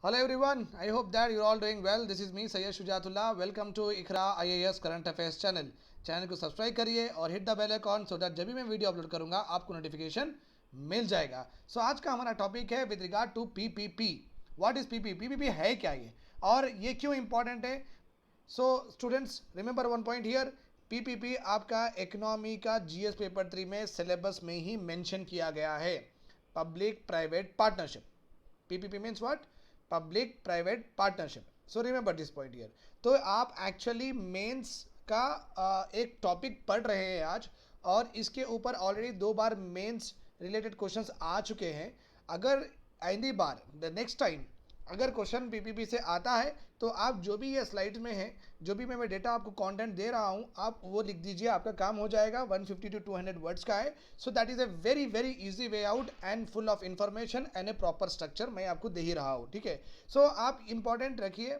Hello everyone, I hope that you're all doing well. This is me Sayyid Shujatullah. Welcome to Iqra IAS current affairs channel को subscribe करिए और hit the bell icon so that जब भी मैं video upload करूंगा आपको notification मिल जाएगा. सो आज का हमारा टॉपिक है with regard to PPP. What is PPP? PPP है क्या ये और ये क्यों इंपॉर्टेंट है? So students remember one point here. PPP आपका इकोनॉमी का जीएस पेपर 3 में सिलेबस में ही मेंशन किया गया है. Public private partnership. PPP means what? Public private partnership. So remember this point here. तो आप एक्चुअली मेंस का एक टॉपिक पढ़ रहे हैं आज और इसके ऊपर ऑलरेडी 2 बार मेंस रिलेटेड क्वेश्चंस आ चुके हैं. अगर आइंदी बार द नेक्स्ट टाइम अगर क्वेश्चन पीपीपी से आता है तो आप जो भी ये स्लाइड में है, जो भी मैं डेटा आपको कंटेंट दे रहा हूँ, आप वो लिख दीजिए. आपका काम हो जाएगा. 150 to 200 वर्ड्स का है. So that is a very very easy way out and full of information and A proper structure मैं आपको दे ही रहा हूँ. ठीक है. सो आप इंपॉर्टेंट रखिए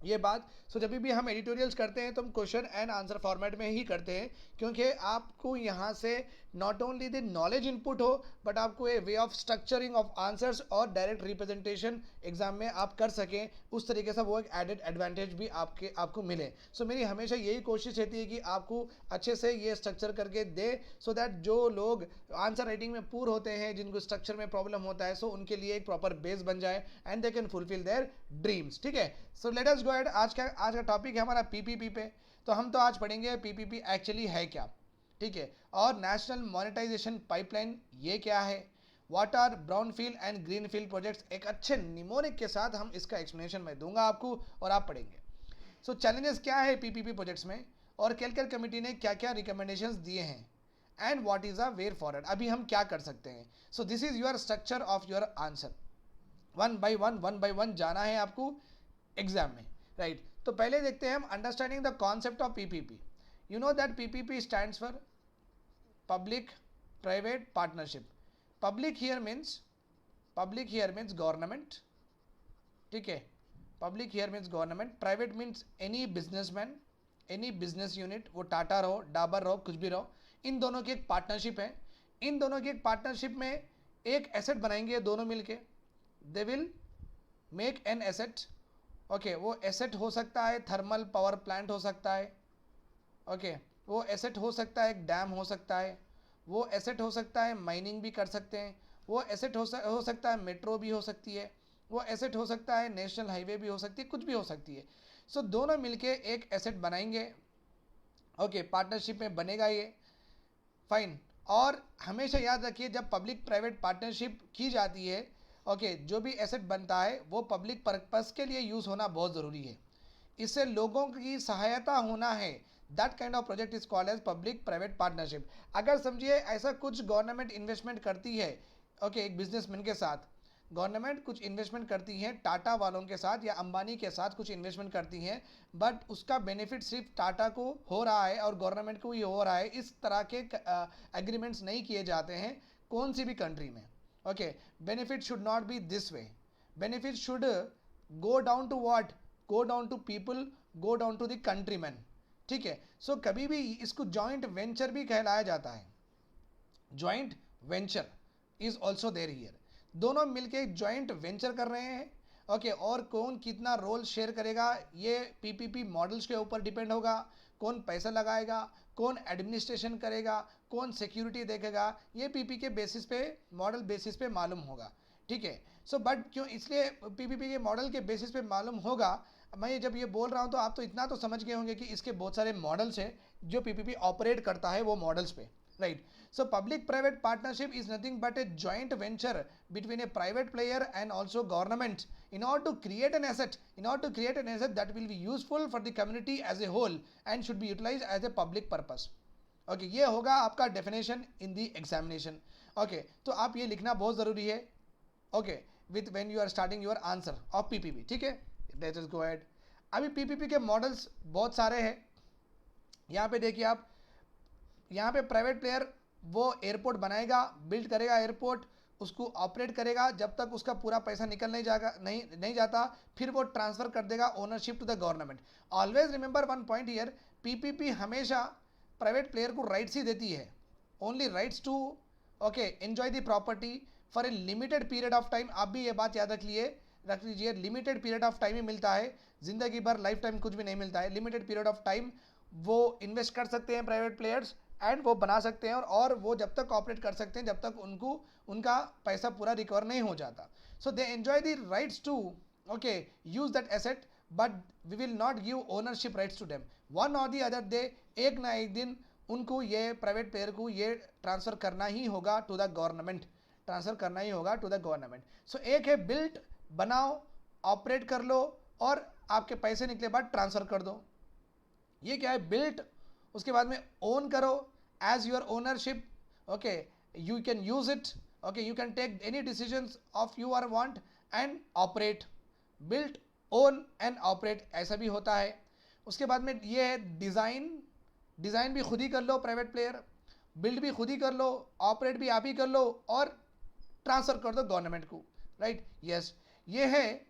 ये बात. सो जब भी हम एडिटोरियल्स करते हैं तो हम क्वेश्चन एंड आंसर फॉर्मेट में ही करते हैं क्योंकि आपको यहाँ से not only the knowledge input हो बट आपको a way of structuring of answers और डायरेक्ट रिप्रेजेंटेशन एग्जाम में आप कर सकें. उस तरीके से वो एक एडेड एडवांटेज भी आपको मिले. सो मेरी हमेशा यही कोशिश रहती है कि आपको अच्छे से ये स्ट्रक्चर करके दे सो दैट जो लोग आंसर राइटिंग में पूर होते हैं, जिनको स्ट्रक्चर में प्रॉब्लम होता है, सो उनके लिए एक प्रॉपर बेस बन जाए and they can fulfil their dreams. ठीक है. So let us go ahead. आज का टॉपिक है हमारा पीपीपी पे. तो हम तो आज पढ़ेंगे पीपीपी एक्चुअली है क्या. ठीक है. और नेशनल मोनेटाइजेशन पाइपलाइन ये क्या है, what are brownfield and greenfield projects. एक अच्छे निमोनिक के साथ हम इसका एक्सप्लेनेशन मैं दूंगा आपको और आप पढ़ेंगे. सो चैलेंजेस क्या है पीपीपी प्रोजेक्ट्स में और कैलकल कमेटी ने क्या क्या रिकमेंडेशंस दिए हैं and what is a way forward. अभी हम क्या कर सकते हैं. So this is your structure of your answer. One by one जाना है आपको एग्जाम में. राइट. तो पहले देखते हैं हम understanding the concept of PPP. You know that PPP stands for public private partnership. Public here means government. ठीक है. Public here means government. Private means any businessman, any business unit, वो टाटा रहो, डाबर रहो, कुछ भी रहो. इन दोनों की एक पार्टनरशिप है. इन दोनों की एक पार्टनरशिप में एक एसेट बनाएंगे दोनों मिलके. They will make an asset. Okay. वो एसेट हो सकता है थर्मल पावर प्लांट हो सकता है. ओके. वो एसेट हो सकता है एक डैम हो सकता है. वो एसेट हो सकता है माइनिंग भी कर सकते हैं. वो एसेट हो सकता है मेट्रो भी हो सकती है. वो एसेट हो सकता है नेशनल हाईवे भी हो सकती है, कुछ भी हो सकती है. सो दोनों मिलके एक एसेट बनाएंगे. ओके. पार्टनरशिप में बनेगा ये. फाइन. और हमेशा याद रखिए जब पब्लिक प्राइवेट पार्टनरशिप की जाती है, ओके, जो भी एसेट बनता है वो पब्लिक पर्पस के लिए यूज़ होना बहुत ज़रूरी है. इससे लोगों की सहायता होना है. That kind of project is called as public private partnership. अगर समझिए ऐसा कुछ गवर्नमेंट इन्वेस्टमेंट करती है, ओके, एक बिजनेसमैन के साथ गवर्नमेंट कुछ इन्वेस्टमेंट करती है, टाटा वालों के साथ या अंबानी के साथ कुछ इन्वेस्टमेंट करती हैं, बट उसका बेनिफिट सिर्फ टाटा को हो रहा है और गवर्नमेंट को ही हो रहा है. इस तरह के एग्रीमेंट्स नहीं किए जाते हैं कौन सी भी कंट्री में. Okay. Benefit should not be this way. Benefit should go down to what? Go down to people, go down to the countryman. ठीक है. सो कभी भी इसको जॉइंट वेंचर भी कहलाया जाता है. Joint venture is also there here. दोनों मिलके जॉइंट वेंचर कर रहे हैं. ओके. और कौन कितना रोल शेयर करेगा ये पीपीपी मॉडल्स के ऊपर डिपेंड होगा. कौन पैसा लगाएगा, कौन एडमिनिस्ट्रेशन करेगा, कौन सिक्योरिटी देखेगा, ये पीपी के बेसिस पे, मॉडल बेसिस पे मालूम होगा. ठीक है. सो बट क्यों इसलिए पीपीपी के मॉडल के बेसिस पे मालूम होगा. मैं जब ये बोल रहा हूँ तो आप तो इतना तो समझ गए होंगे कि इसके बहुत सारे मॉडल्स हैं जो पीपीपी ऑपरेट करता है वो मॉडल्स पे. Right. So public-private partnership is nothing but a joint venture between a private player and also government in order to create an asset, that will be useful for the community as a whole and should be utilized as a public purpose. Okay. ये होगा आपका definition in the examination. Okay. तो आप ये लिखना बहुत ज़रूरी है. Okay. With when you are starting your answer of PPP. ठीक है. Let's just go ahead. अभी पीपीपी के मॉडल्स बहुत सारे हैं. यहाँ पे देखिए आप, यहाँ पे प्राइवेट प्लेयर वो एयरपोर्ट बनाएगा, बिल्ड करेगा एयरपोर्ट, उसको ऑपरेट करेगा जब तक उसका पूरा पैसा निकल नहीं जाता, फिर वो ट्रांसफ़र कर देगा ownership to the government. Always remember one point here. PPP हमेशा प्राइवेट प्लेयर को राइट्स ही देती है. Only rights to, okay, enjoy the property for a limited period of time. आप भी ये बात याद रख लिए. रख लीजिए, लिमिटेड पीरियड ऑफ टाइम ही मिलता है, ज़िंदगी भर लाइफ टाइम कुछ भी नहीं मिलता है, लिमिटेड पीरियड ऑफ टाइम वो इन्वेस्ट कर सकते हैं प्राइवेट प्लेयर्स एंड वो बना सकते हैं, और वो जब तक ऑपरेट कर सकते हैं जब तक उनको उनका पैसा पूरा रिकवर नहीं हो जाता. So they enjoy the rights to okay use that asset, but we will not give ownership rights to them. One और दी अदर डे, एक ना एक दिन उनको ये प्राइवेट प्लेयर को ये ट्रांसफ़र करना ही होगा टू द गवर्नमेंट, ट्रांसफ़र करना ही होगा टू द गवर्नमेंट. सो एक है बिल्ट, बनाओ, ऑपरेट कर लो और आपके पैसे निकले बाद ट्रांसफ़र कर दो. ये क्या है, बिल्ट, उसके बाद में ओन करो as your ownership. Okay, you can use it, okay, you can take any decisions of you are want and operate. Built, own and operate, ऐसा भी होता है. उसके बाद में ये है डिज़ाइन, डिज़ाइन भी खुद ही कर लो प्राइवेट प्लेयर, बिल्ड भी खुद ही कर लो, ऑपरेट भी आप ही कर लो और ट्रांसफ़र कर दो गवर्नमेंट को. राइट, यस, ये है.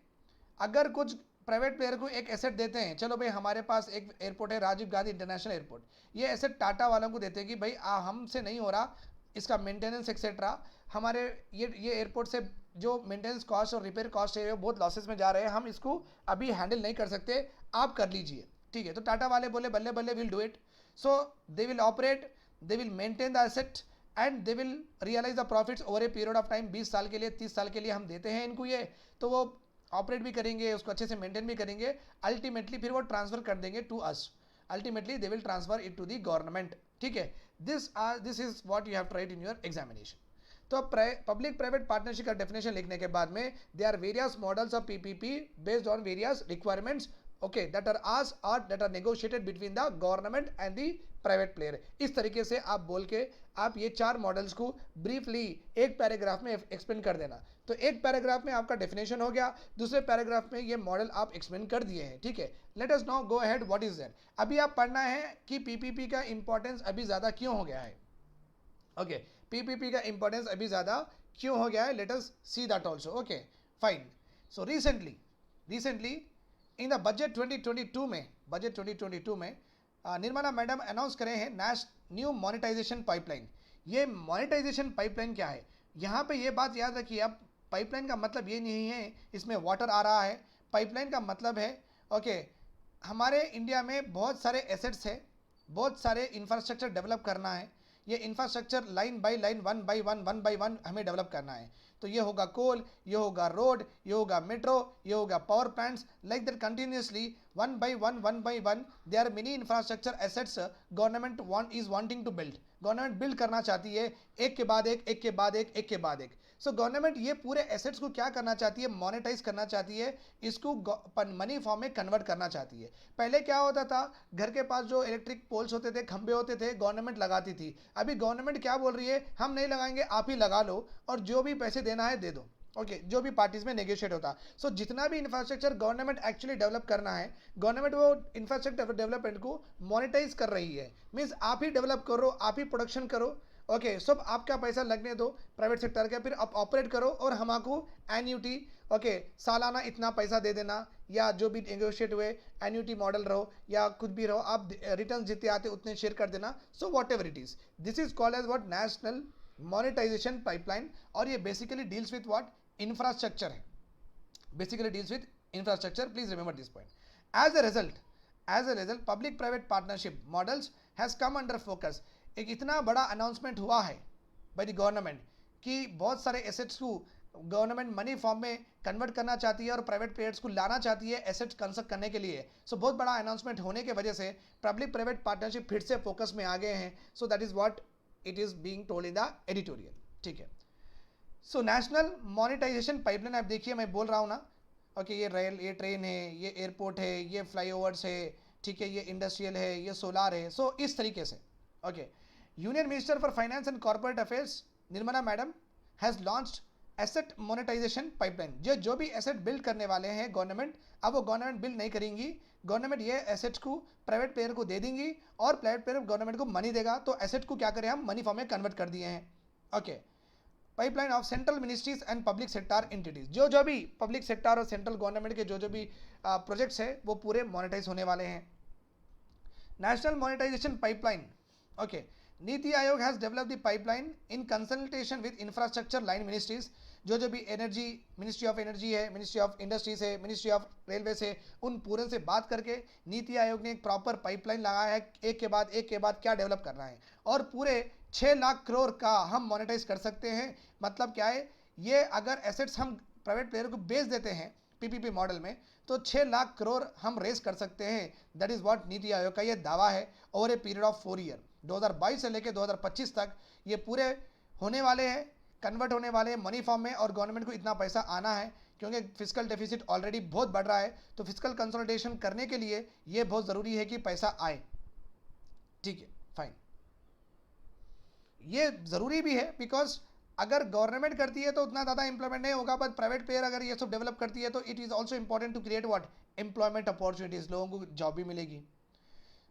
अगर कुछ प्राइवेट प्लेयर को एक एसेट देते हैं, चलो भाई हमारे पास एक एयरपोर्ट है राजीव गांधी इंटरनेशनल एयरपोर्ट, ये एसेट टाटा वालों को देते हैं कि भाई हमसे नहीं हो रहा इसका मेंटेनेंस एक्सेट्रा, हमारे ये एयरपोर्ट से जो मेंटेनेंस कॉस्ट और रिपेयर कॉस्ट है वो बहुत लॉसेस में जा रहे हैं, हम इसको अभी हैंडल नहीं कर सकते, आप कर लीजिए. ठीक है, तो टाटा वाले बोले बल्ले बल्ले will do it. So they will operate, they will maintain the asset and they will realise the profits over a period of time. 20 साल के लिए, 30 साल के लिए हम देते हैं इनको ये, तो वो ऑपरेट भी करेंगे, उसको अच्छे से मेंटेन भी करेंगे, अल्टीमेटली फिर वो ट्रांसफ़र कर देंगे to us, ultimately they will transfer it to the government. ठीक है, this is what you have to write in your examination. तो पब्लिक प्राइवेट पार्टनरशिप का डेफिनेशन लिखने के बाद में they are various models of PPP based on various requirements, okay, that are asked और that are negotiated between the government and the private player. इस तरीके से आप बोल के आप ये 4 मॉडल्स को ब्रीफली एक पैराग्राफ में एक्सप्लेन कर देना. तो एक पैराग्राफ में आपका डेफिनेशन हो गया, दूसरे पैराग्राफ में ये मॉडल आप एक्सप्लेन कर दिए हैं. ठीक है, let us now go ahead, what is that. अभी आप पढ़ना है कि पीपीपी का इंपॉर्टेंस अभी ज़्यादा क्यों हो गया है. ओके, पीपीपी का इंपॉर्टेंस अभी ज़्यादा क्यों हो गया है, let us see that also. Okay, fine. So recently in the budget 2022 में निर्मला मैडम अनाउंस करे हैं न्यू मोनेटाइजेशन पाइपलाइन. ये मोनेटाइजेशन पाइपलाइन क्या है, यहाँ पे ये बात याद रखिए आप, पाइपलाइन का मतलब ये नहीं है इसमें वाटर आ रहा है. पाइपलाइन का मतलब है ओके, हमारे इंडिया में बहुत सारे एसेट्स है, बहुत सारे इंफ्रास्ट्रक्चर डेवलप करना है. ये infrastructure line by line, one by one हमें डेवलप करना है. तो ये होगा कोल, ये होगा रोड, ये होगा मेट्रो, ये होगा power plants, like that continuously one by one they are many infrastructure assets government is wanting to build. Government build करना चाहती है एक के बाद एक, एक के बाद एक, एक के बाद एक. सो गवर्नमेंट ये पूरे एसेट्स को क्या करना चाहती है, मोनेटाइज करना चाहती है, इसको मनी फॉर्म में कन्वर्ट करना चाहती है. पहले क्या होता था, घर के पास जो इलेक्ट्रिक पोल्स होते थे, खंबे होते थे, गवर्नमेंट लगाती थी. अभी गवर्नमेंट क्या बोल रही है, हम नहीं लगाएंगे, आप ही लगा लो और जो भी पैसे देना है दे दो. ओके, जो भी पार्टीज में नेगोशिएट होता. सो जितना भी इंफ्रास्ट्रक्चर गवर्नमेंट एक्चुअली डेवलप करना है, गवर्नमेंट वो इंफ्रास्ट्रक्चर डेवलपमेंट को मोनेटाइज कर रही है. मीन्स आप ही डेवलप करो, आप ही प्रोडक्शन करो, ओके, सब आपका पैसा लगने दो प्राइवेट सेक्टर का, फिर आप ऑपरेट करो और हमको एन्यूटी, ओके, सालाना इतना पैसा दे देना, या जो भी नेगोशिएट हुए एन्यूटी मॉडल रहो या कुछ भी रहो, आप रिटर्न जितने आते उतने शेयर कर देना. So whatever it is, this is called as what, national monetisation pipeline. और ये basically deals with what, infrastructure है, basically deals with infrastructure. Please remember this point. As a result public private partnership models has come under focus. एक इतना बड़ा announcement हुआ है by the government कि बहुत सारे एसेट्स को गवर्नमेंट मनी फॉर्म में कन्वर्ट करना चाहती है और प्राइवेट प्लेयर्स को लाना चाहती है एसेट्स कंस्ट्रक्ट करने के लिए. सो बहुत बड़ा अनाउंसमेंट होने की वजह से पब्लिक प्राइवेट पार्टनरशिप फिर से फोकस में आ गए हैं. So that is what it is being told in the editorial. ठीक है, सो नेशनल मोनेटाइजेशन पाइपलाइन, आप देखिए मैं बोल रहा हूँ ना, ओके, ये रेल, ये ट्रेन है, ये एयरपोर्ट है, ये फ्लाईओवर्स है, ठीक है, ये इंडस्ट्रियल है, ये सोलार है. सो इस तरीके से okay, union minister for finance and corporate affairs Nirmala madam has launched asset monetisation pipeline. जो भी एसेट बिल्ड करने वाले हैं गवर्नमेंट, अब वो गवर्नमेंट बिल्ड नहीं करेंगी, गवर्नमेंट ये एसेट्स को प्राइवेट प्लेयर को दे देंगी और प्राइवेट प्लेयर गवर्नमेंट को मनी देगा. तो एसेट को क्या करें हम, मनी फॉर्म में कन्वर्ट कर दिए हैं. Okay, pipeline of central ministries and public sector entities, जो भी पब्लिक सेक्टर और सेंट्रल गवर्नमेंट के जो भी प्रोजेक्ट्स है वो पूरे मोनेटाइज होने वाले हैं. National monetisation pipeline, okay, NITI Aayog has developed the pipeline in consultation with infrastructure line ministries. जो भी एनर्जी, मिनिस्ट्री ऑफ एनर्जी है, मिनिस्ट्री ऑफ इंडस्ट्रीज है, मिनिस्ट्री ऑफ रेलवे से, उन पूरे से बात करके नीति आयोग ने एक प्रॉपर पाइपलाइन लगाया है, एक के बाद क्या डेवलप करना है, और पूरे 6 लाख करोड़ का हम मोनेटाइज कर सकते हैं। मतलब क्या है, ये अगर एसेट्स हम प्राइवेट प्लेयर को बेच देते हैं पीपीपी मॉडल में, तो 6 लाख करोड़ हम रेज कर सकते हैं। That is what NITI Aayog का ये दावा है over a period of 4 year. 2022 से लेकर 2025 तक ये पूरे होने वाले हैं, कन्वर्ट होने वाले हैं मनी फॉर्म में, और गवर्नमेंट को इतना पैसा आना है क्योंकि फिजिकल डेफिसिट ऑलरेडी बहुत बढ़ रहा है। तो फिजिकल कंसोलिडेशन करने के लिए ये बहुत ज़रूरी है कि पैसा आए। ठीक है, फाइन, ये ज़रूरी भी है बिकॉज अगर गवर्नमेंट करती है तो उतना ज़्यादा एम्प्लॉयमेंट नहीं होगा, बट प्राइवेट प्लेयर अगर ये सब डेवलप करती है तो it is also important to create what, employment opportunities, लोगों को जॉब भी मिलेगी।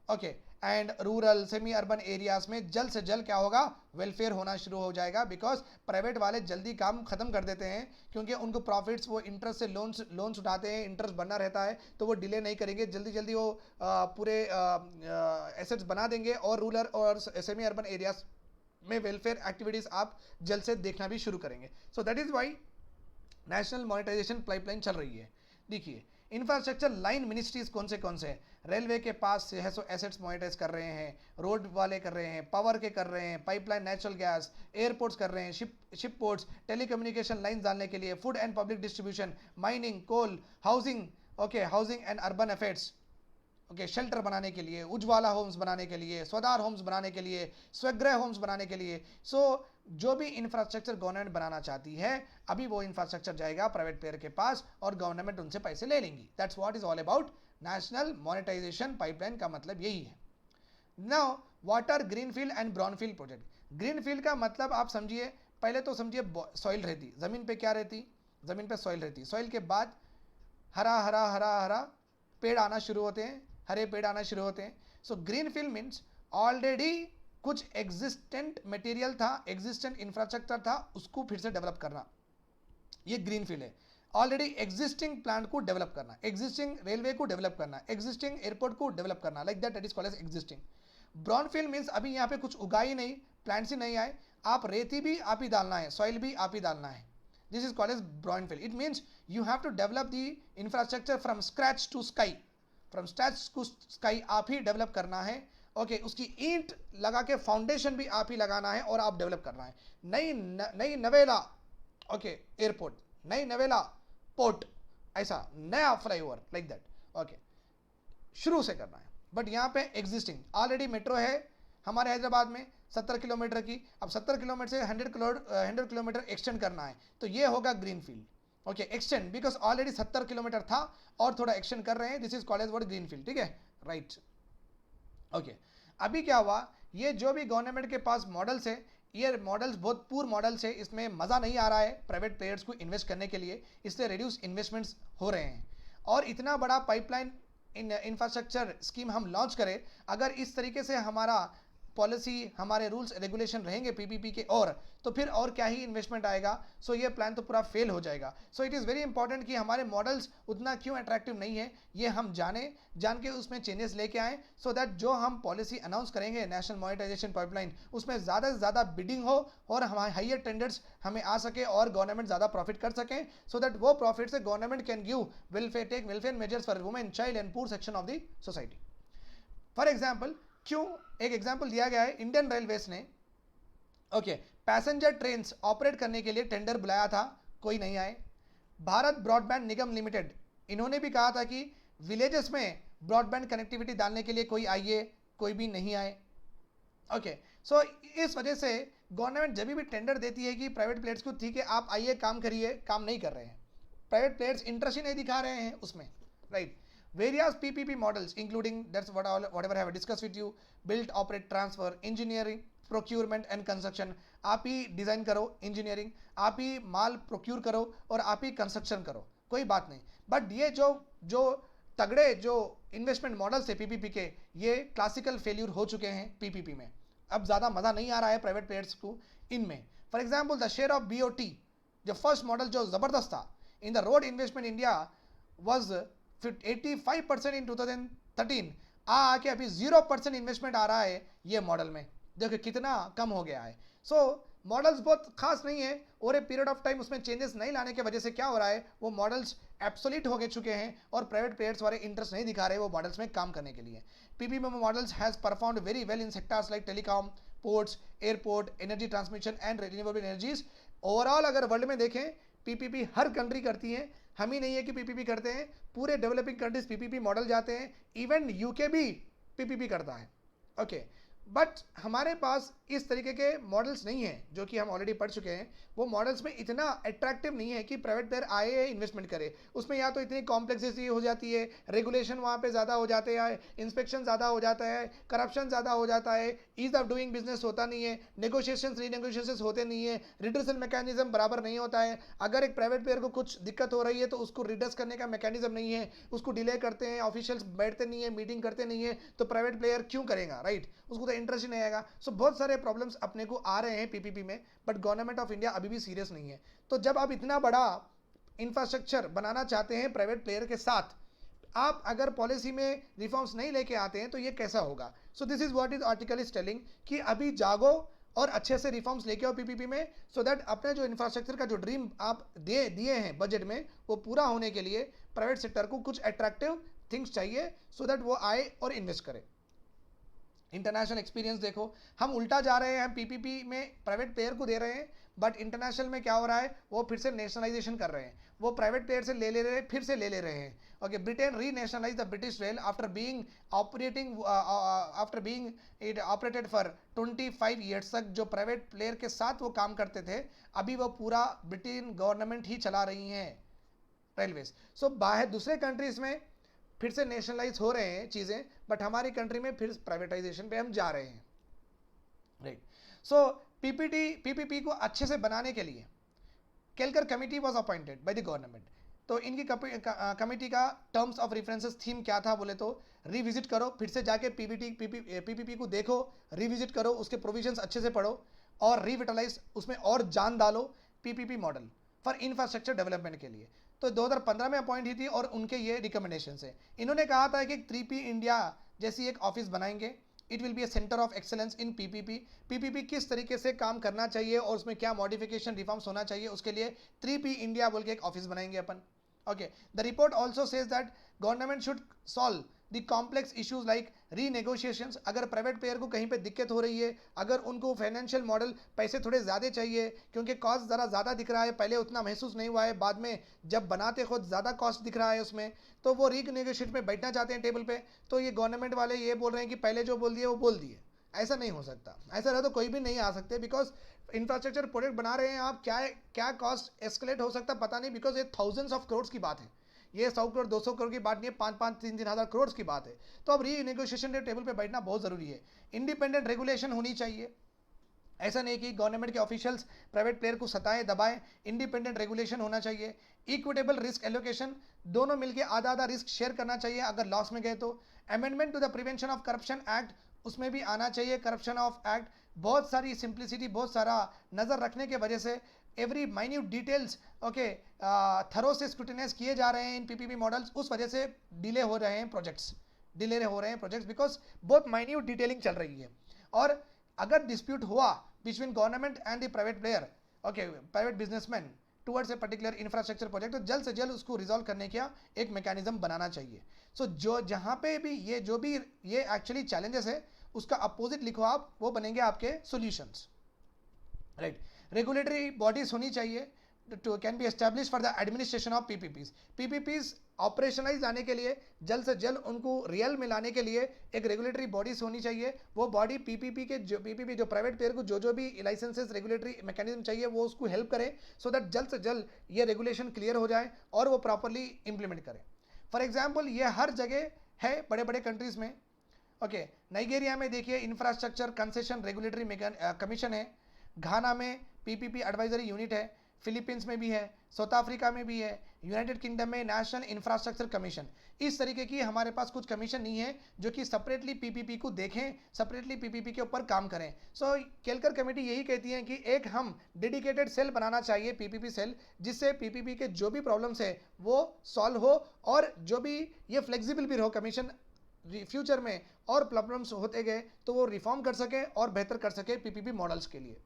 Okay, and rural semi urban areas में जल्द से जल्द क्या होगा, वेलफेयर होना शुरू हो जाएगा, बिकॉज प्राइवेट वाले जल्दी काम खत्म कर देते हैं क्योंकि उनको प्रॉफिट्स, वो इंटरेस्ट से लोन्स उठाते हैं, इंटरेस्ट बनना रहता है, तो वो डिले नहीं करेंगे, जल्दी जल्दी वो पूरे एसेट्स बना देंगे, और रूरल और सेमी अर्बन एरियाज में वेलफेयर एक्टिविटीज़ आप जल्द से देखना भी शुरू करेंगे। So that is why national monetisation pipeline चल रही है। देखिए, इंफ्रास्ट्रक्चर लाइन मिनिस्ट्रीज कौन से हैं, रेलवे के पास है सो एसेट्स मोनेटाइज कर रहे हैं, रोड वाले कर रहे हैं, पावर के कर रहे हैं, पाइपलाइन, नेचुरल गैस, एयरपोर्ट्स कर रहे हैं, शिप पोर्ट्स, टेलीकम्युनिकेशन लाइन डालने के लिए, food and public distribution, mining, coal, housing, okay, housing and urban affairs, okay, shelter बनाने के लिए, उज्ज्वला होम्स बनाने के लिए, स्वदार होम्स बनाने के लिए, स्वगृह होम्स बनाने के लिए। सो जो भी इंफ्रास्ट्रक्चर गवर्नमेंट बनाना चाहती है, अभी वो इंफ्रास्ट्रक्चर जाएगा प्राइवेट प्लेयर के पास और गवर्नमेंट उनसे पैसे ले लेंगी। That's what is all about national monetisation pipeline का मतलब यही है। Now water, greenfield and brownfield project. Greenfield का मतलब आप समझिए, पहले तो समझिए सॉइल रहती, ज़मीन पे क्या रहती, ज़मीन पे सॉइल रहती, सॉइल के बाद हरा हरा हरा हरा पेड़ आना शुरू होते हैं, हरे पेड़ आना शुरू होते हैं। So green field means already कुछ एग्जिस्टेंट मटेरियल था, एग्जिस्टेंट इंफ्रास्ट्रक्चर था, उसको फिर से डेवलप करना, ये ग्रीन फील्ड है। ऑलरेडी एग्जिस्टिंग प्लांट को डेवलप करना, एग्जिस्टिंग रेलवे को डेवलप करना, एग्जिस्टिंग एयरपोर्ट को डेवलप करना, like that is called as existing. Brown field means अभी यहाँ पे कुछ उगा ही नहीं, प्लांट्स ही नहीं आए, आप रेती भी आप ही डालना है, सॉइल भी आप ही डालना है। This is called as brown field. It means you have to develop the infrastructure from scratch to sky, from scratch to sky आप ही डेवलप करना है। ओके, उसकी ईंट लगा के फाउंडेशन भी आप ही लगाना है और आप डेवलप करना है। नई नवेला, ओके, एयरपोर्ट, नई नवेला पोर्ट, ऐसा नया फ्लाईओवर, लाइक दैट, ओके, शुरू से करना है। बट यहाँ पे एग्जिस्टिंग ऑलरेडी मेट्रो है हमारे हैदराबाद में 70 किलोमीटर की, अब 70 किलोमीटर से 100 किलोमीटर एक्सटेंड करना है, तो ये होगा green field. Okay, extend because already 70 kilometre था और थोड़ा एक्सटेंड कर रहे हैं, this is called as what, green field. ठीक है, राइट। ओके, अभी क्या हुआ, ये जो भी गवर्नमेंट के पास मॉडल्स है, ये मॉडल्स बहुत पूर मॉडल्स है, इसमें मज़ा नहीं आ रहा है प्राइवेट प्लेयर्स को इन्वेस्ट करने के लिए, इसलिए रिड्यूस इन्वेस्टमेंट्स हो रहे हैं। और इतना बड़ा पाइपलाइन इंफ्रास्ट्रक्चर स्कीम हम लॉन्च करें, अगर इस तरीके से हमारा पॉलिसी, हमारे रूल्स रेगुलेशन रहेंगे पीपीपी के, तो फिर और क्या ही इन्वेस्टमेंट आएगा। सो ये प्लान तो पूरा फेल हो जाएगा। So it is very important कि हमारे मॉडल्स उतना क्यों अट्रैक्टिव नहीं है, ये हम जान के उसमें चेंजेस लेके आएँ, सो दैट जो हम पॉलिसी अनाउंस करेंगे नेशनल मॉनेटाइजेशन पाइपलाइन, उसमें ज़्यादा से ज़्यादा बिडिंग हो और हमारे हाइयर टेंडर्स हमें आ सके और गवर्नमेंट ज़्यादा प्रॉफिट कर सकें, सो दैट वो प्रॉफिट से government can give welfare measures for women, child and poor section of the society. For example, क्यों एक एग्जाम्पल दिया गया है, इंडियन रेलवेज ने ओके पैसेंजर ट्रेन्स ऑपरेट करने के लिए टेंडर बुलाया था, कोई नहीं आए। भारत ब्रॉडबैंड निगम लिमिटेड, इन्होंने भी कहा था कि विलेजेस में ब्रॉडबैंड कनेक्टिविटी डालने के लिए कोई आइए, कोई भी नहीं आए। ओके, सो इस वजह से गवर्नमेंट जब भी टेंडर देती है कि प्राइवेट प्लेयर्स को, ठीक है आप आइए काम करिए, काम नहीं कर रहे हैं, प्राइवेट प्लेयर्स इंटरेस्ट ही नहीं दिखा रहे हैं उसमें, right. Various PPP models, including that's whatever I have discussed with you, build, operate, transfer, engineering, procurement and construction. आप ही डिज़ाइन करो, इंजीनियरिंग आप ही माल प्रोक्यूर करो और आप ही कंस्ट्रक्शन करो, कोई बात नहीं। बट ये जो तगड़े जो इन्वेस्टमेंट मॉडल्स है पीपीपी के, ये क्लासिकल फेल्यूर हो चुके हैं पीपीपी में। अब ज़्यादा मज़ा नहीं आ रहा है प्राइवेट प्लेयर्स को इनमें। For example the share of BOT, जो फर्स्ट मॉडल जो ज़बरदस्त था in the road investment India was 85% इन 2013, आके अभी 0% इन्वेस्टमेंट आ रहा है ये मॉडल में। देखो कितना कम हो गया है। सो मॉडल्स बहुत खास नहीं है और ए पीरियड ऑफ टाइम उसमें चेंजेस नहीं लाने की वजह से क्या हो रहा है, वो मॉडल्स एब्सोल्यूट हो गए चुके हैं और प्राइवेट प्लेयर्स वाले इंटरेस्ट नहीं दिखा रहे वो मॉडल्स में काम करने के लिए। PPP models has performed very well in sectors like telecom, ports, airport, energy transmission and renewable energies. Overall अगर वर्ल्ड में देखें पीपीपी हर कंट्री करती है, हम ही नहीं है कि पीपीपी करते हैं, पूरे डेवलपिंग कंट्रीज पीपीपी मॉडल जाते हैं, इवन यूके भी पीपीपी करता है। ओके, बट हमारे पास इस तरीके के मॉडल्स नहीं है जो कि हम ऑलरेडी पढ़ चुके हैं। वो मॉडल्स में इतना अट्रैक्टिव नहीं है कि प्राइवेट प्लेयर आए इन्वेस्टमेंट करे उसमें। या तो इतनी कॉम्प्लेक्सिटी हो जाती है, रेगुलेशन वहाँ पे ज़्यादा हो जाते हैं, इंस्पेक्शन ज़्यादा हो जाता है, करप्शन ज़्यादा हो जाता है, ईज ऑफ डूइंग बिजनेस होता नहीं है, नेगोशिएशन रीनेगोशिएशन होते नहीं है, रिड्यूसल मैकेनिज्म बराबर नहीं होता है। अगर एक प्राइवेट प्लेयर को कुछ दिक्कत हो रही है तो उसको रिड्यूस करने का मैकेनिज्म नहीं है, उसको डिले करते हैं, ऑफिशियल्स बैठते नहीं है, मीटिंग करते नहीं है, तो प्राइवेट प्लेयर क्यों करेगा, राइट? उसको तो इंटरेस्ट ही नहीं आएगा। सो बहुत सारे प्रॉब्लम्स अपने को आ रहे हैं पीपीपी में, बट गवर्नमेंट ऑफ इंडिया अभी भी सीरियस नहीं है। तो जब आप इतना बड़ा इंफ्रास्ट्रक्चर बनाना चाहते हैं प्राइवेट प्लेयर के साथ, आप अगर पॉलिसी में रिफॉर्म्स नहीं लेके आते हैं तो ये कैसा होगा? So this is what is article is telling कि अभी जागो और अच्छे से रिफॉर्म्स लेके आओ पीपीपी में, सो दैट अपने जो इंफ्रास्ट्रक्चर का जो ड्रीम आप दिए हैं बजट में वो पूरा होने के लिए प्राइवेट सेक्टर को कुछ अट्रैक्टिव थिंग्स चाहिए, सो दैट वो आए और इन्वेस्ट करे। इंटरनेशनल एक्सपीरियंस देखो, हम उल्टा जा रहे हैं, हम पीपीपी में प्राइवेट प्लेयर को दे रहे हैं, बट इंटरनेशनल में क्या हो रहा है, वो फिर से नेशनलाइजेशन कर रहे हैं, वो प्राइवेट प्लेयर से ले रहे हैं, फिर से ले रहे हैं। ओके, ब्रिटेन री nationalise the British rail after being it operated for 25 years तक। जो प्राइवेट प्लेयर के साथ वो काम करते थे, अभी वो पूरा ब्रिटेन गवर्नमेंट ही चला रही है रेलवेज। सो बाहर दूसरे कंट्रीज में फिर से नेशनलाइज हो रहे हैं चीज़ें, बट हमारी कंट्री में फिर प्राइवेटाइजेशन पे हम जा रहे हैं, राइट? सो पीपीपी को अच्छे से बनाने के लिए Kelkar committee was appointed by the government. तो इनकी कमिटी का टर्म्स ऑफ रेफरेंसेस थीम क्या था बोले तो, रिविजिट करो, फिर से जाके पीपीपी को देखो, रिविजिट करो, उसके प्रोविजंस अच्छे से पढ़ो और रिविटलाइज उसमें और जान डालो PPP model for infrastructure development के लिए। तो 2015 में अपॉइंट हुई थी और उनके ये रिकमेंडेशन है। इन्होंने कहा था कि 3P इंडिया जैसी एक ऑफिस बनाएंगे, it will be A centre of excellence in PPP. PPP किस तरीके से काम करना चाहिए और उसमें क्या मॉडिफिकेशन रिफॉर्म्स होना चाहिए, उसके लिए 3P इंडिया बोल के एक ऑफिस बनाएंगे अपन। Okay, the report also says that government should solve the complex issues like renegotiations. अगर प्राइवेट प्लेयर को कहीं पे दिक्कत हो रही है, अगर उनको फाइनेंशियल मॉडल पैसे थोड़े ज़्यादा चाहिए क्योंकि कॉस्ट ज़रा ज़्यादा दिख रहा है, पहले उतना महसूस नहीं हुआ है, बाद में जब बनाते खुद ज़्यादा कॉस्ट दिख रहा है उसमें, तो वो रीनेगोशिएट में बैठना चाहते हैं टेबल पे। तो ये गवर्नमेंट वाले ये बोल रहे हैं कि पहले जो बोल दिए वो बोल दिए। ऐसा नहीं हो सकता, ऐसा रहा तो कोई भी नहीं आ सकते, बिकॉज इंफ्रास्ट्रक्चर प्रोजेक्ट बना रहे हैं आप, क्या कॉस्ट एस्केलेट हो सकता पता नहीं, बिकॉज ये थाउजेंड्स ऑफ करोड़ की बात है, ये 100 करोड़ 200 करोड़ की बात नहीं है, 5-5 3-3 हज़ार करोड़ की बात है। तो अब रीनेगोशिएशन के टेबल पे बैठना बहुत ज़रूरी है। इंडिपेंडेंट रेगुलेशन होनी चाहिए, ऐसा नहीं कि गवर्नमेंट के ऑफिशियल्स प्राइवेट प्लेयर को सताएं दबाएं, इंडिपेंडेंट रेगुलेशन होना चाहिए। इक्विटेबल रिस्क एलोकेशन, दोनों मिलकर आधा आधा रिस्क शेयर करना चाहिए अगर लॉस में गए तो। Amendment to the prevention of corruption act, उसमें भी आना चाहिए करप्शन ऑफ एक्ट। बहुत सारी सिंप्लिसिटी, बहुत सारा नज़र रखने के वजह से every minute details okay thorough से स्क्रूटिनाइज किए जा रहे हैं इन पीपीपी मॉडल्स, उस वजह से डिले हो रहे हैं प्रोजेक्ट्स, बिकॉज बहुत माइन्यूट डिटेलिंग चल रही है। और अगर डिस्प्यूट हुआ between government and the private player, okay private businessman towards a particular infrastructure project, तो जल्द से जल्द उसको रिजॉल्व करने का एक मैकेनिज्म बनाना चाहिए। सो जो जहाँ पे भी ये एक्चुअली चैलेंजेस है, उसका अपोजिट लिखो आप, वो बनेंगे आपके सॉल्यूशंस, राइट? रेगुलेटरी बॉडीज होनी चाहिए to can be establish for the administration of PPPs operationalise आने के लिए, जल्द से जल्द उनको रियल में लाने के लिए एक रेगुलेटरी बॉडीज होनी चाहिए। वो बॉडी पीपीपी जो प्राइवेट प्लेयर को जो भी लाइसेंसेस रेगुलेटरी मैकेनिज्म चाहिए वो उसको हेल्प करे, सो दैट जल्द से जल्द ये रेगुलेशन क्लियर हो जाए और वो प्रॉपरली इंप्लीमेंट करें। फॉर एग्जाम्पल ये हर जगह है बड़े बड़े कंट्रीज में। ओके, नाइजीरिया में देखिए इंफ्रास्ट्रक्चर कंसेशन रेगुलेटरी कमीशन है, घाना में पीपीपी एडवाइजरी यूनिट है, फिलीपींस में भी है, साउथ अफ्रीका में भी है, यूनाइटेड किंगडम में नेशनल इंफ्रास्ट्रक्चर कमीशन। इस तरीके की हमारे पास कुछ कमीशन नहीं है जो कि सेपरेटली पीपीपी को देखें, सेपरेटली पीपीपी के ऊपर काम करें। सो केलकर कमेटी यही कहती है कि एक हम डेडिकेटेड सेल बनाना चाहिए, पीपीपी सेल, जिससे पीपीपी के जो भी प्रॉब्लम्स है वो सॉल्व हो और जो भी ये फ्लेक्सिबल भी रहो कमीशन फ्यूचर में और प्रॉब्लम्स होते गए तो वो रिफॉर्म कर सके और बेहतर कर सके पीपीपी मॉडल्स के लिए।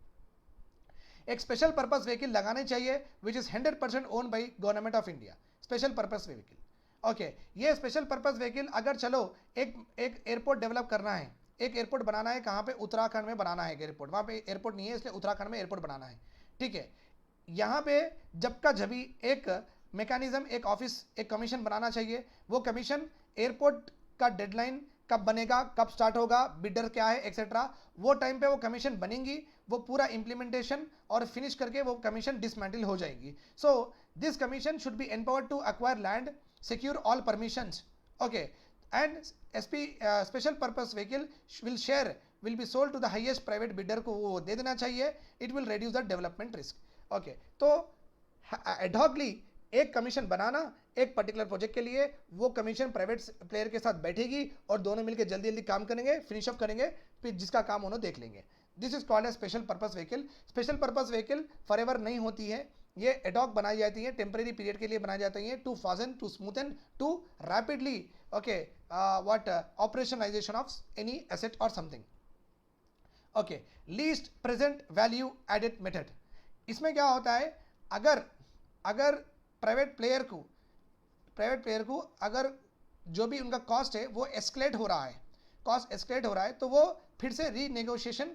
एक स्पेशल पर्पस व्हीकल लगाने चाहिए which is 100% own by government of India. Special purpose vehicle, okay, ये स्पेशल पर्पस व्हीकल अगर चलो एक एयरपोर्ट डेवलप करना है, एक एयरपोर्ट बनाना है, कहाँ पे, उत्तराखंड में बनाना है एयरपोर्ट, वहाँ पे एयरपोर्ट नहीं है इसलिए उत्तराखंड में एयरपोर्ट बनाना है, ठीक है। यहाँ पे जब का जभी एक मैकेनिज्म, एक ऑफिस, एक कमीशन बनाना चाहिए। वो कमीशन एयरपोर्ट का डेडलाइन कब बनेगा, कब स्टार्ट होगा, बिडर क्या है, एक्सेट्रा, वो टाइम पे वो कमीशन बनेंगी, वो पूरा इंप्लीमेंटेशन और फिनिश करके वो कमीशन डिसमेंटल हो जाएगी। So this commission should be empowered to acquire land, secure all permissions, okay, and special purpose vehicle will be sold to the highest private bidder को वो दे देना चाहिए। it will reduce the development risk, okay। तो ad hocly एक commission बनाना एक particular project के लिए, वो कमीशन प्राइवेट प्लेयर के साथ बैठेगी और दोनों मिलकर जल्दी जल्दी काम करेंगे, फिनिश अप करेंगे, फिर जिसका काम उन्होंने देख लेंगे। This is called a special purpose vehicle. Special purpose vehicle forever नहीं होती है, ये एडॉक बनाई जाती है, टेम्परेरी पीरियड के लिए बनाई जाती है, to fasten, to smoothen, to rapidly, okay, what operationalisation of any asset और something, okay. Least present value added method, इसमें क्या होता है, अगर प्राइवेट प्लेयर को अगर जो भी उनका कॉस्ट है वो एस्केलेट हो रहा है, कॉस्ट एस्केलेट हो रहा है, तो वो फिर से रीनेगोशिएशन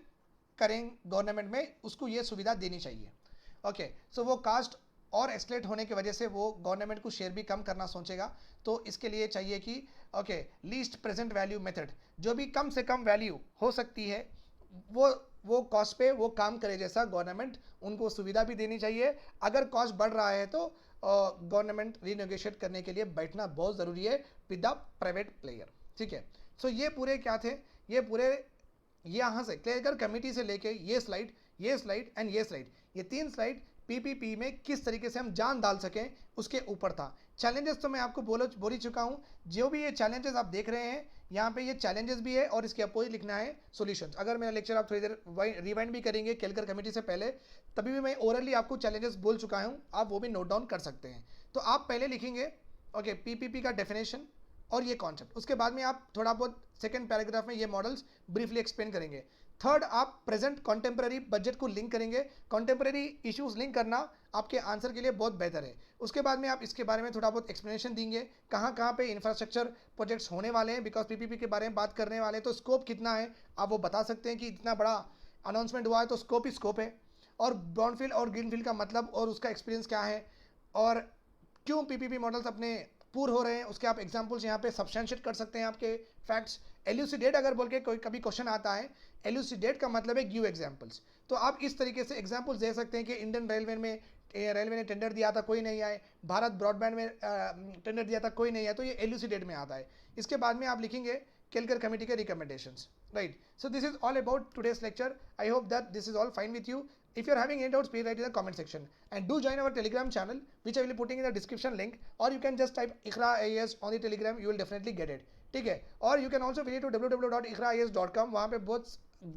करें गवर्नमेंट में, उसको ये सुविधा देनी चाहिए, ओके। सो वो कास्ट और एस्केलेट होने की वजह से वो गवर्नमेंट को शेयर भी कम करना सोचेगा, तो इसके लिए चाहिए कि okay, least present value method, जो भी कम से कम वैल्यू हो सकती है वो कॉस्ट पे वो काम करे, जैसा गवर्नमेंट उनको सुविधा भी देनी चाहिए। अगर कॉस्ट बढ़ रहा है तो गवर्नमेंट रीनेगोशिएट करने के लिए बैठना बहुत ज़रूरी है विद द प्राइवेट प्लेयर, ठीक है। सो ये पूरे क्या थे, ये पूरे यहाँ से क्लियर कमेटी से लेके ये स्लाइड एंड ये स्लाइड, ये 3 स्लाइड पीपीपी में किस तरीके से हम जान डाल सकें उसके ऊपर था। चैलेंजेस तो मैं आपको बोल ही चुका हूँ, जो भी ये चैलेंजेस आप देख रहे हैं यहाँ पे, ये चैलेंजेस भी है और इसके अपोजिट लिखना है सॉल्यूशंस। अगर मेरा लेक्चर आप थोड़ी देर रिवाइंड भी करेंगे केलकर कमेटी से पहले, तभी भी मैं ओरली आपको चैलेंजेस बोल चुका हूँ, आप वो भी नोट डाउन कर सकते हैं। तो आप पहले लिखेंगे ओके पीपीपी का डेफिनेशन और ये कॉन्सेप्ट, उसके बाद में आप थोड़ा बहुत सेकंड पैराग्राफ में ये मॉडल्स ब्रीफली एक्सप्लेन करेंगे। थर्ड, आप प्रेजेंट कॉन्टेम्प्रेरी बजट को लिंक करेंगे, कॉन्टेम्प्रेरी इश्यूज लिंक करना आपके आंसर के लिए बहुत बेहतर है। उसके बाद में आप इसके बारे में थोड़ा बहुत एक्सप्लेनेशन देंगे, कहाँ पे इंफ्रास्ट्रक्चर प्रोजेक्ट्स होने वाले हैं, बिकॉज पीपीपी के बारे में बात करने वाले हैं, तो स्कोप कितना है आप वो बता सकते हैं कि इतना बड़ा अनाउंसमेंट हुआ है तो स्कोप ही स्कोप है, और ब्राउनफील्ड और ग्रीनफील्ड का मतलब और उसका एक्सपीरियंस क्या है, और क्यों पीपीपी मॉडल्स अपने पूर हो रहे हैं, उसके आप एग्जांपल्स यहाँ पे सब्सटेंशिएट कर सकते हैं आपके फैक्ट्स। एल्यूसिडेट अगर बोल के कोई कभी क्वेश्चन आता है, एल्यूसिडेट का मतलब है गिव एग्जांपल्स, तो आप इस तरीके से एग्जांपल्स दे सकते हैं कि इंडियन रेलवे ने टेंडर दिया था, कोई नहीं आए, भारत ब्रॉडबैंड में टेंडर दिया था, कोई नहीं आया, तो ये एल्यूसिडेट में आता है। इसके बाद में आप लिखेंगे केलकर कमेटी के recommendations, right. So this is all about today's lecture. I hope that this is all fine with you. If you are having any doubts, please write in the comment section, and do join our Telegram channel, which I will be putting in the description link, or you can just type Iqra IAS on the Telegram, you will definitely get it, ठीक है। और you can also visit to www.iqraias.com, वहाँ पे बहुत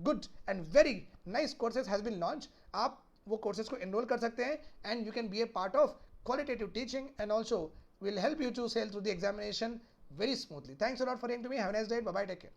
good and very nice courses has been launched, आप वो courses को enroll कर सकते हैं, and you can be a part of qualitative teaching, and also will help you to sail through the examination very smoothly. Thanks a lot for hearing to me. Have a nice day. Bye bye. Take care.